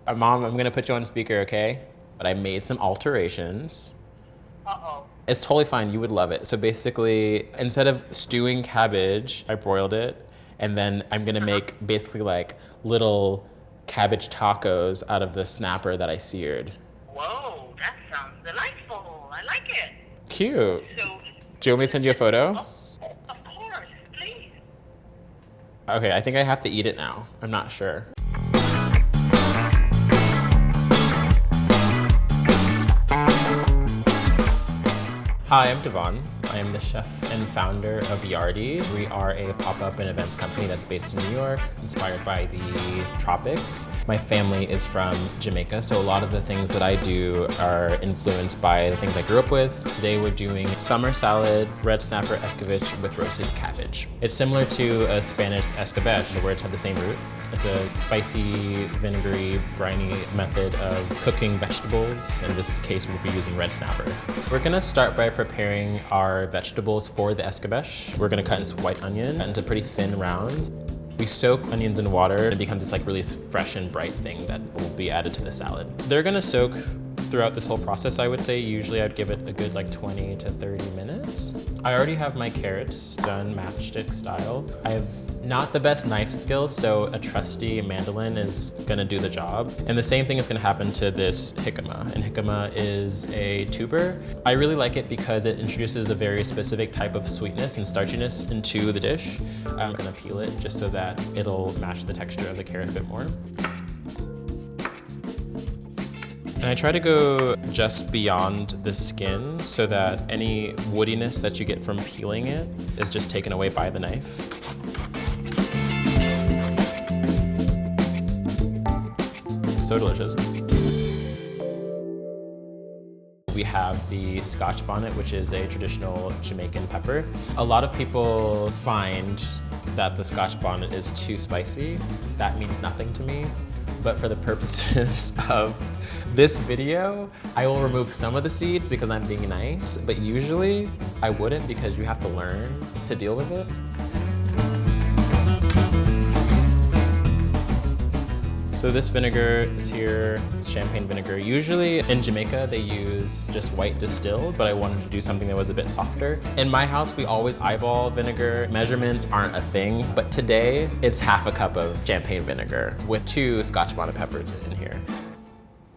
Mom, I'm gonna put you on speaker, okay? But I made some alterations. Uh-oh. It's totally fine, you would love it. So basically, instead of stewing cabbage, I broiled it, and then I'm gonna make basically like little cabbage tacos out of the snapper that I seared. Whoa, that sounds delightful. I like it. Cute. So, Do you want me to send you a photo? of course, please. Okay, I think I have to eat it now. I'm not sure. Hi, I'm Devonn. I am the chef and founder of YARDY. We are a pop-up and events company that's based in New York, inspired by the tropics. My family is from Jamaica, so a lot of the things that I do are influenced by the things I grew up with. Today we're doing summer salad, red snapper Escovitch with roasted cabbage. It's similar to a Spanish Escovitch. The words have the same root. It's a spicy, vinegary, briny method of cooking vegetables. In this case, we'll be using red snapper. We're gonna start by preparing our vegetables for the escovitch. We're gonna cut into white onion into pretty thin rounds. We soak onions in water and it becomes this like really fresh and bright thing that will be added to the salad. They're gonna soak throughout this whole process, I would say. Usually I'd give it a good like 20 to 30 minutes. I already have my carrots done matchstick style. I have not the best knife skills, so a trusty mandolin is gonna do the job. And the same thing is gonna happen to this jicama. And jicama is a tuber. I really like it because it introduces a very specific type of sweetness and starchiness into the dish. I'm gonna peel it just so that it'll match the texture of the carrot a bit more. And I try to go just beyond the skin so that any woodiness that you get from peeling it is just taken away by the knife. So delicious. We have the Scotch bonnet, which is a traditional Jamaican pepper. A lot of people find that the Scotch bonnet is too spicy. That means nothing to me. But for the purposes of this video, I will remove some of the seeds because I'm being nice, but usually I wouldn't because you have to learn to deal with it. So this vinegar is here, it's champagne vinegar. Usually in Jamaica, they use just white distilled, but I wanted to do something that was a bit softer. In my house, we always eyeball vinegar. Measurements aren't a thing, but today it's half a cup of champagne vinegar with 2 Scotch bonnet peppers in here.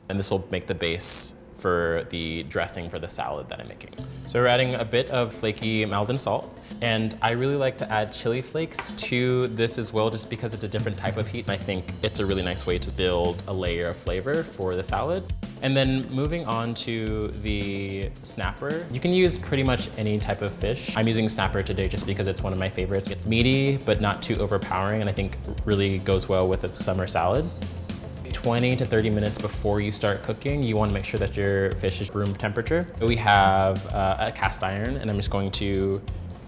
And this will make the base for the dressing for the salad that I'm making. So we're adding a bit of flaky Maldon salt. And I really like to add chili flakes to this as well, just because it's a different type of heat. I think it's a really nice way to build a layer of flavor for the salad. And then moving on to the snapper. You can use pretty much any type of fish. I'm using snapper today just because it's one of my favorites. It's meaty, but not too overpowering, and I think really goes well with a summer salad. 20 to 30 minutes before you start cooking, you want to make sure that your fish is room temperature. We have a cast iron, and I'm just going to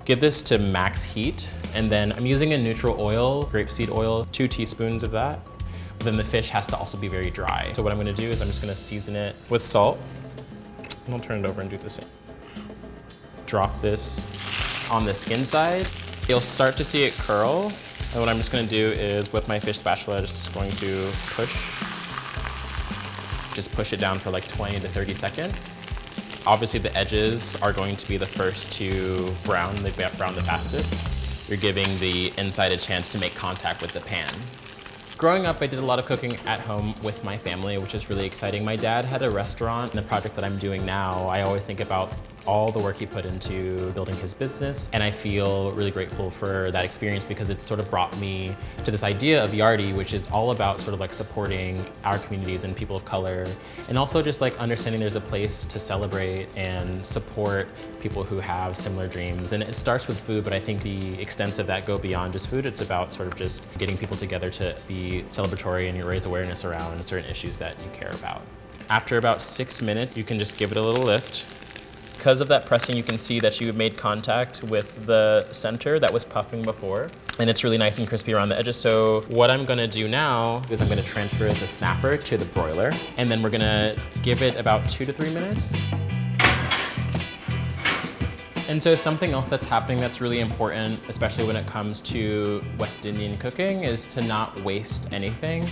give this to max heat. And then I'm using a neutral oil, grapeseed oil, 2 teaspoons of that. But then the fish has to also be very dry. So what I'm gonna do is I'm just gonna season it with salt. And I'll turn it over and do the same. Drop this on the skin side. You'll start to see it curl. And what I'm just gonna do is with my fish spatula, just going to push it down for like 20 to 30 seconds. Obviously the edges are going to be the first to brown. They brown the fastest. You're giving the inside a chance to make contact with the pan. Growing up, I did a lot of cooking at home with my family, which is really exciting. My dad had a restaurant, and the projects that I'm doing now, I always think about all the work he put into building his business, and I feel really grateful for that experience because it sort of brought me to this idea of YARDY, which is all about sort of like supporting our communities and people of color, and also just like understanding there's a place to celebrate and support people who have similar dreams. And it starts with food, but I think the extents of that go beyond just food. It's about sort of just getting people together to be celebratory and raise awareness around certain issues that you care about. After about 6 minutes, you can just give it a little lift. Because of that pressing, you can see that you made contact with the center that was puffing before, and it's really nice and crispy around the edges. So what I'm gonna do now is I'm gonna transfer the snapper to the broiler, and then we're gonna give it about 2 to 3 minutes. And so something else that's happening that's really important, especially when it comes to West Indian cooking, is to not waste anything.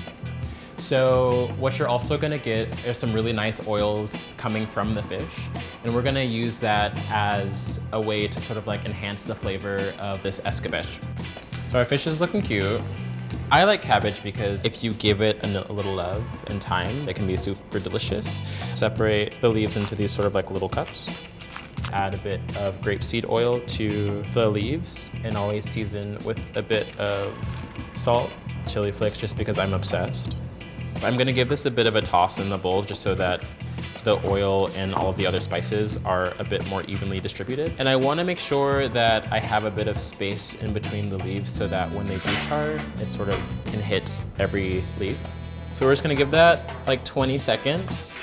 So what you're also gonna get are some really nice oils coming from the fish. And we're gonna use that as a way to sort of like enhance the flavor of this escovitch. So our fish is looking cute. I like cabbage because if you give it a little love and time, it can be super delicious. Separate the leaves into these sort of like little cups. Add a bit of grapeseed oil to the leaves and always season with a bit of salt, chili flakes, just because I'm obsessed. I'm gonna give this a bit of a toss in the bowl just so that the oil and all of the other spices are a bit more evenly distributed. And I wanna make sure that I have a bit of space in between the leaves so that when they do char, it sort of can hit every leaf. So we're just gonna give that like 20 seconds.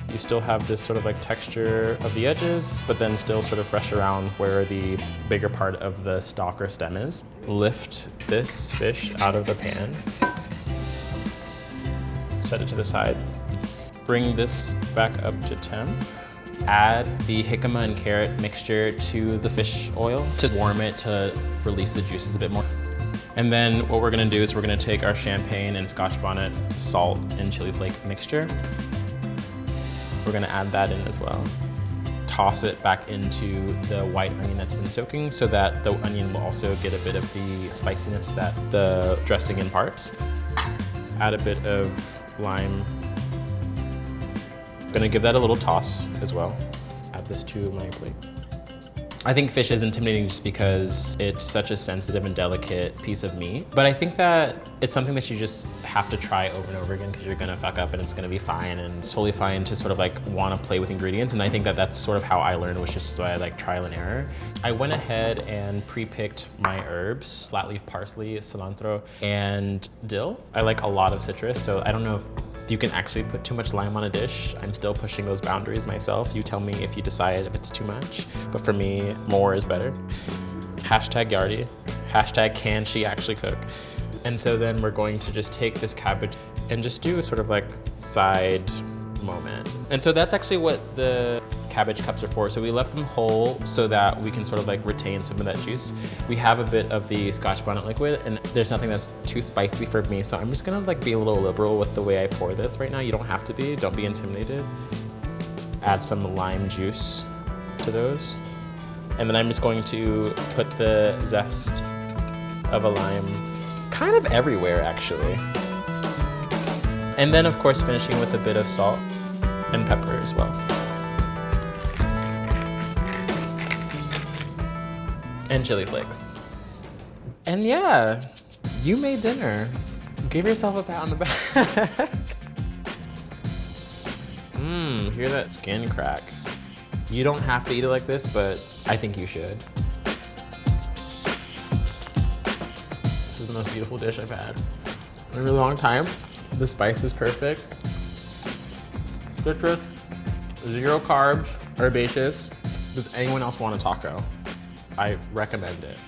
You still have this sort of like texture of the edges, but then still sort of fresh around where the bigger part of the stalk or stem is. Lift this fish out of the pan. Set it to the side. Bring this back up to temp. Add the jicama and carrot mixture to the fish oil to warm it to release the juices a bit more. And then what we're gonna do is we're gonna take our champagne and Scotch bonnet salt and chili flake mixture. We're gonna add that in as well. Toss it back into the white onion that's been soaking so that the onion will also get a bit of the spiciness that the dressing imparts. Add a bit of lime. Gonna give that a little toss as well. Add this to my plate. I think fish is intimidating just because it's such a sensitive and delicate piece of meat. But I think that it's something that you just have to try over and over again because you're gonna fuck up and it's gonna be fine, and it's totally fine to sort of like wanna play with ingredients. And I think that that's sort of how I learned, which is why I like trial and error. I went ahead and pre-picked my herbs, flat leaf parsley, cilantro, and dill. I like a lot of citrus, so I don't know if you can actually put too much lime on a dish. I'm still pushing those boundaries myself. You tell me if you decide if it's too much, but for me, more is better. Hashtag YARDY, hashtag can she actually cook? And so then we're going to just take this cabbage and just do a sort of like side moment. And so that's actually what the cabbage cups are for. So we left them whole so that we can sort of like retain some of that juice. We have a bit of the Scotch bonnet liquid and there's nothing that's too spicy for me. So I'm just gonna like be a little liberal with the way I pour this right now. You don't have to be, don't be intimidated. Add some lime juice to those. And then I'm just going to put the zest of a lime kind of everywhere actually. And then of course finishing with a bit of salt and pepper as well. And chili flakes. And yeah, you made dinner. Give yourself a pat on the back. Hear that skin crack. You don't have to eat it like this, but I think you should. This is the most beautiful dish I've had in a really long time. The spice is perfect. Citrus, 0 carbs, herbaceous. Does anyone else want a taco? I recommend it.